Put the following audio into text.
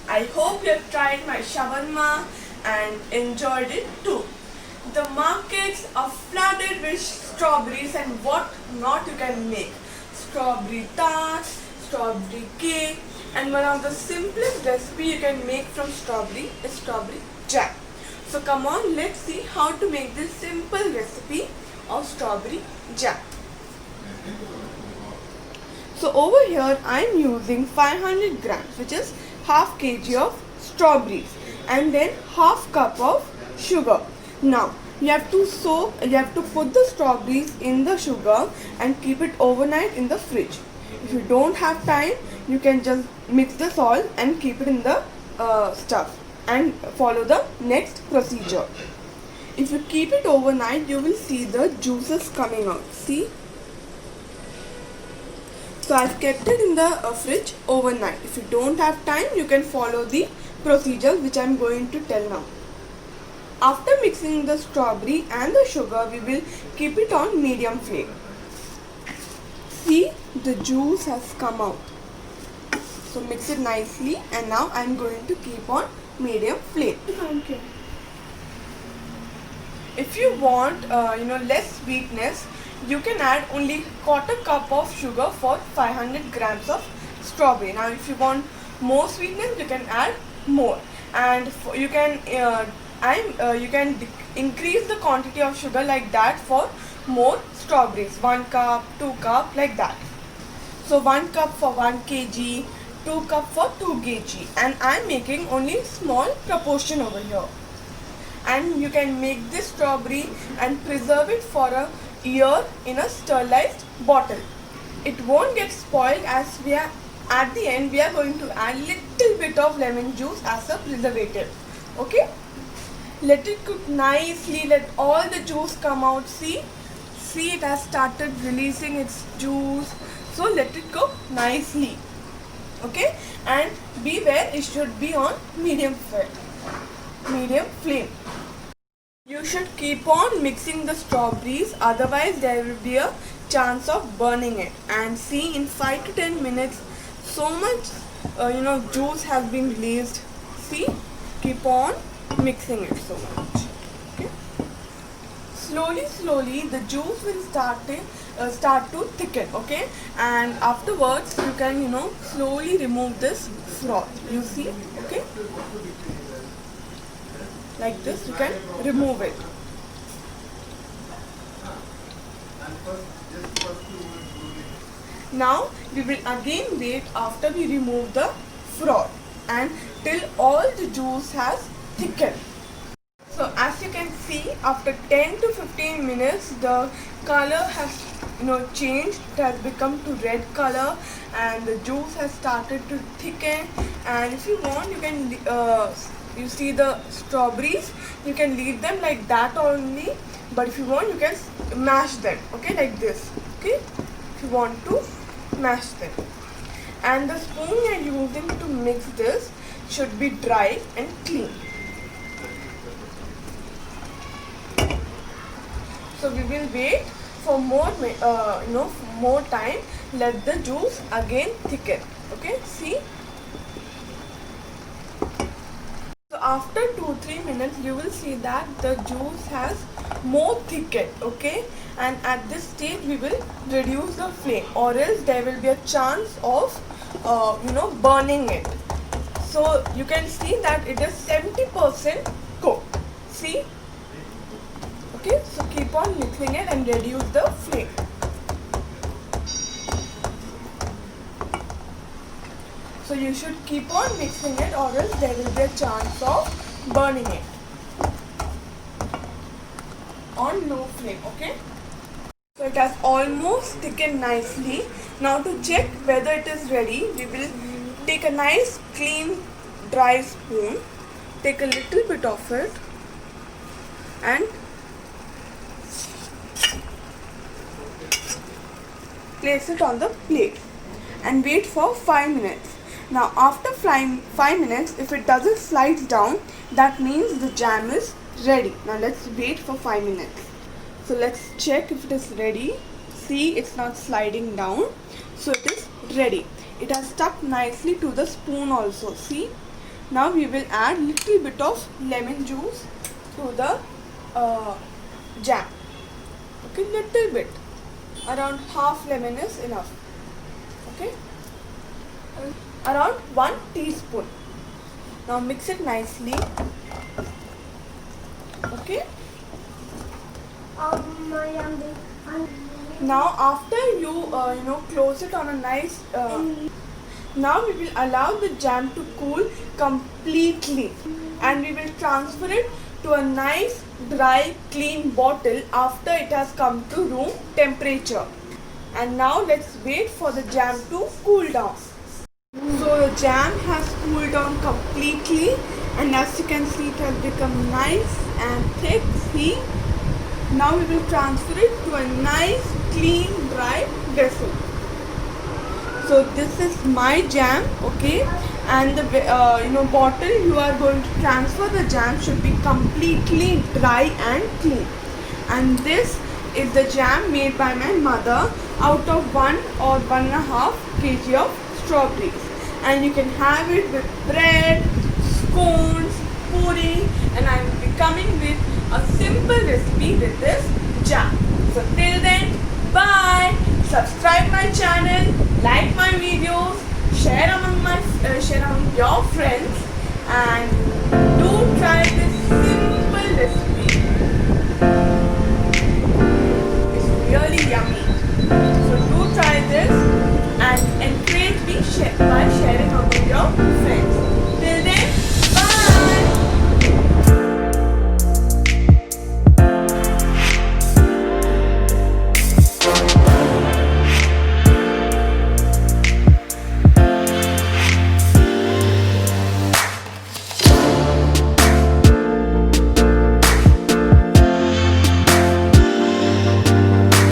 I hope you have tried my shawarma and enjoyed it too. The markets are flooded with strawberries and what not you can make. Strawberry tarts, strawberry cake, and one of the simplest recipe you can make from strawberry is strawberry jam. So come on, let's see how to make this simple recipe of strawberry jam. So over here I am using 500 grams, which is half kg of strawberries, and then half cup of sugar. Now you have to put the strawberries in the sugar and keep it overnight in the fridge. If you don't have time, you can just mix this all and keep it in the stuff and follow the next procedure. If you keep it overnight, you will see the juices coming out. See? So I've kept it in the fridge overnight. If you don't have time, you can follow the procedure which I'm going to tell now. After mixing the strawberry and the sugar, we will keep it on medium flame. See, the juice has come out. So mix it nicely, and now I'm going to keep on medium flame. Okay. If you want less sweetness, you can add only quarter cup of sugar for 500 grams of strawberry. Now if you want more sweetness, you can add more, and you can increase the quantity of sugar like that for more strawberries. 1 cup, 2 cup, like that. So 1 cup for 1 kg, 2 cup for 2 kg, and I am making only small proportion over here. And you can make this strawberry and preserve it for a year in a sterilized bottle. It won't get spoiled, as we are at the end we are going to add little bit of lemon juice as a preservative. Okay, let it cook nicely. Let all the juice come out. See, it has started releasing its juice. So let it cook nicely. Okay, and beware, it should be on medium flame. You should keep on mixing the strawberries, otherwise there will be a chance of burning it. And see, in 5 to 10 minutes, so much juice has been released. See, keep on mixing it so much. Okay. Slowly, the juice will start to thicken. Okay, and afterwards you can slowly remove this froth. You see, okay. Like this, you can remove it. Now we will again wait after we remove the froth and till all the juice has thickened. So as you can see, after 10 to 15 minutes, the color has changed. It has become to red color and the juice has started to thicken. And if you want, you can you see the strawberries, you can leave them like that only, but if you want, you can mash them. Okay, like this. Okay, if you want to mash them. And the spoon you are using to mix this should be dry and clean. So we will wait for more time. Let the juice again thicken. Okay, see. So after 2-3 minutes, you will see that the juice has more thickened. Okay, and at this stage we will reduce the flame, or else there will be a chance of burning it. So you can see that it is 70% cooked. See. Okay, so keep on mixing it and reduce the flame. So you should keep on mixing it, or else there will be a chance of burning it on low flame. Okay. So it has almost thickened nicely. Now to check whether it is ready, we will take a nice clean dry spoon, take a little bit of it and place it on the plate and wait for 5 minutes. Now after 5 minutes, if it doesn't slide down, that means the jam is ready. Now let's wait for 5 minutes. So let's check if it is ready. See, it's not sliding down. So it is ready. It has stuck nicely to the spoon also. See, Now we will add little bit of lemon juice to the jam. Okay, little bit. Around half lemon is enough. Okay. Around 1 teaspoon. Now mix it nicely. Okay. Now after you close it on a nice now we will allow the jam to cool completely, and we will transfer it to a nice dry clean bottle after it has come to room temperature. And now let's wait for the jam to cool down. So the jam has cooled down completely, and as you can see it has become nice and thick. See? Now we will transfer it to a nice clean dry vessel. So this is my jam, okay, and the bottle you are going to transfer the jam should be completely dry and clean. And this is the jam made by my mother out of 1 or 1.5 kg of strawberries, and you can have it with bread, scones, puri, and I will be coming with a simple recipe with this jam. So till then, bye. Subscribe my channel, like my videos, share among your friends, and do try this